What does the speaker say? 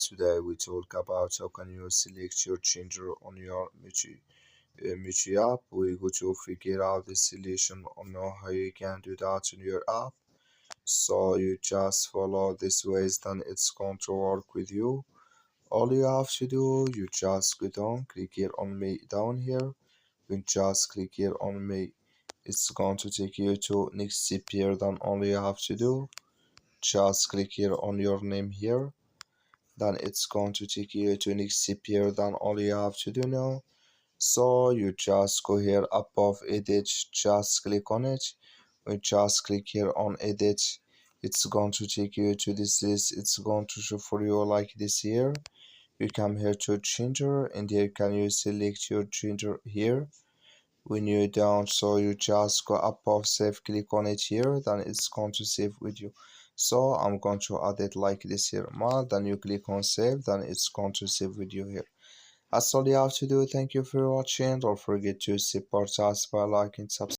Today we talk about how can you select your changer on your Meitu app. We go to figure out the solution on how you can do that in your app. So you just follow this ways, then it's going to work with you. All you have to do, you just go down, click here on me down here. You just click here on me. It's going to take you to next step here. Then all you have to do, just click here on your name here. Then it's going to take you to next step here. Then all you have to do now, so you just go here above edit, just click on it. We just click here on edit. It's going to take you to this list. It's going to show for you like this here. You come here to changer, and here can you select your changer here. When you're down, so you just go above save, click on it here, then it's going to save with you. So I'm going to add it like this here, then you click on save, then it's going to save with you here. That's all you have to do. Thank you for watching. Don't forget to support us by liking, subscribe.